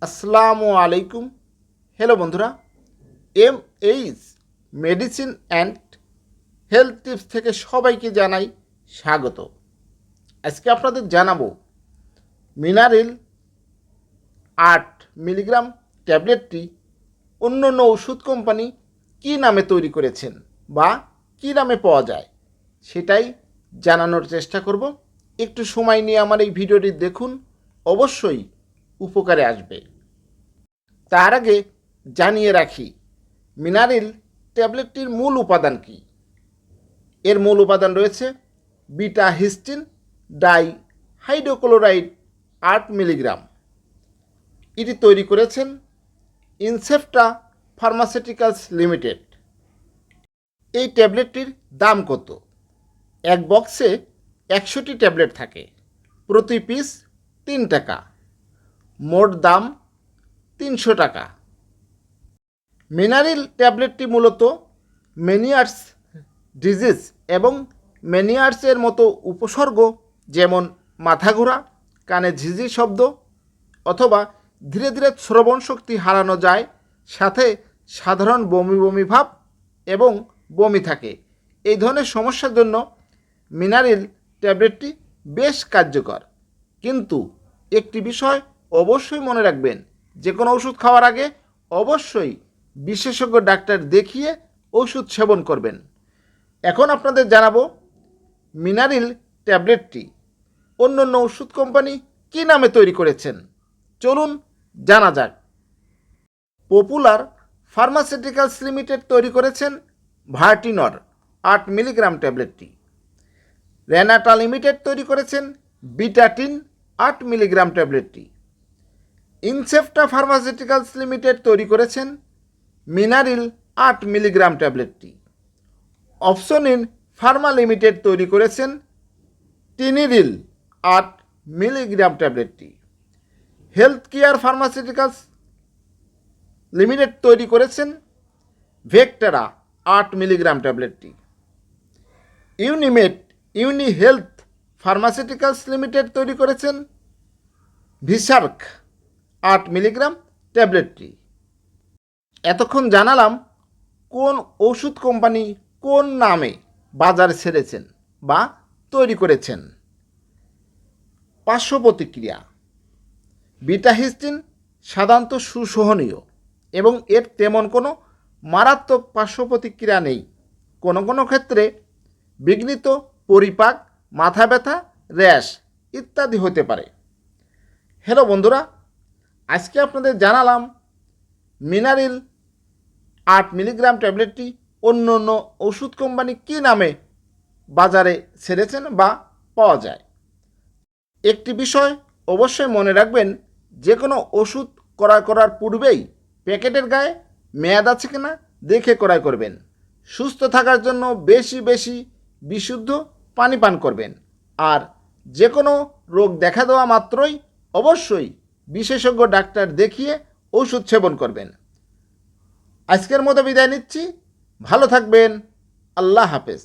আসসালামু আলাইকুম। হ্যালো বন্ধুরা, H medicine and health tips থেকে সবাইকে জানাই স্বাগত। আজকে আপনাদের জানাবো মিনারেল 8 মিলিগ্রাম ট্যাবলেটটি অন্য অন্য ওষুধ কোম্পানি কী নামে তৈরি করেছেন বা কী নামে পাওয়া যায় সেটাই জানানোর চেষ্টা করব। একটু সময় নিয়ে আমার এই ভিডিওটি দেখুন, অবশ্যই উপকারে আসবে। তার আগে জানিয়ে রাখি মিনারেল ট্যাবলেটটির মূল উপাদান কী। এর মূল উপাদান রয়েছে বিটা হিস্টিন ডাই হাইড্রোক্লোরাইড 8 মিলিগ্রাম। এটি তৈরি করেছেন ইনসেপ্টা ফার্মাসিউটিক্যালস লিমিটেড। এই ট্যাবলেটটির দাম কত? এক বক্সে 100টি ট্যাবলেট থাকে, প্রতি পিস 3 টাকা, মোট দাম 300 টাকা। মিনারেল ট্যাবলেটটি মূলত মেনিয়ার্স ডিজিজ এবং মেনিয়ার্সের মতো উপসর্গ যেমন মাথা ঘোরা, কানে ঝিঝি শব্দ অথবা ধীরে ধীরে শ্রবণ শক্তি হারানো যায়, সাথে সাধারণ বমি বমি ভাব এবং বমি থাকে। এই ধরনের সমস্যার জন্য মিনারেল ট্যাবলেটটি বেশ কার্যকর। কিন্তু একটি বিষয় অবশ্যই মনে রাখবেন, যে কোনো ওষুধ খাওয়ার আগে অবশ্যই বিশেষজ্ঞ ডাক্তার দেখিয়ে ওষুধ সেবন করবেন। এখন আপনাদের জানাবো মিনারেল ট্যাবলেটটি অন্য অন্য ওষুধ কোম্পানি কী নামে তৈরি করেছেন। চলুন জানা যাক। পপুলার ফার্মাসিউটিক্যালস লিমিটেড তৈরি করেছেন ভার্টিনর 8 মিলিগ্রাম ট্যাবলেটটি। রেনাটা লিমিটেড তৈরি করেছেন বিটাটিন 8 মিলিগ্রাম ট্যাবলেটটি। ইনসেপ্টা ফার্মাসিউটিক্যালস লিমিটেড তৈরি করেছেন মিনারেল 8 মিলিগ্রাম ট্যাবলেটটি। অপসনিন ফার্মা লিমিটেড তৈরি করেছেন টিনিরিল 8 মিলিগ্রাম ট্যাবলেটটি। হেলথ কেয়ার ফার্মাসিউটিক্যালস লিমিটেড তৈরি করেছেন ভেক্টেরা 8 মিলিগ্রাম ট্যাবলেটটি। ইউনি হেলথ ফার্মাসিউটিক্যালস লিমিটেড তৈরি করেছেন ভিসার্ক 8 মিলিগ্রাম ট্যাবলেটটি। এতক্ষণ জানালাম কোন ওষুধ কোম্পানি কোন নামে বাজারে ছেড়েছেন বা তৈরি করেছেন। পার্শ্ব প্রতিক্রিয়া: বিটাহিস্টিন সাধারণত সুসহনীয় এবং এর তেমন কোনো মারাত্মক পার্শ্ব প্রতিক্রিয়া নেই। কোনো কোনো ক্ষেত্রে বিঘ্নিত পরিপাক, মাথা ব্যথা, র্যাশ ইত্যাদি হতে পারে। হ্যালো বন্ধুরা, আজকে আপনাদের জানালাম মিনারেল 8 মিলিগ্রাম ট্যাবলেটটি অন্য অন্য ওষুধ কোম্পানি কী নামে বাজারে ছেড়েছেন বা পাওয়া যায়। একটি বিষয় অবশ্যই মনে রাখবেন, যে কোনো ওষুধ ক্রয় করার পূর্বেই প্যাকেটের গায়ে মেয়াদ আছে কিনা দেখে ক্রয় করবেন। সুস্থ থাকার জন্য বেশি বেশি বিশুদ্ধ পানি পান করবেন। আর যে কোনো রোগ দেখা দেওয়া মাত্রই অবশ্যই বিশেষজ্ঞ ডাক্তার দেখিয়ে ওষুধ সেবন করবেন। আজকের মতো বিদায় নিচ্ছি। ভালো থাকবেন। আল্লাহ হাফেজ।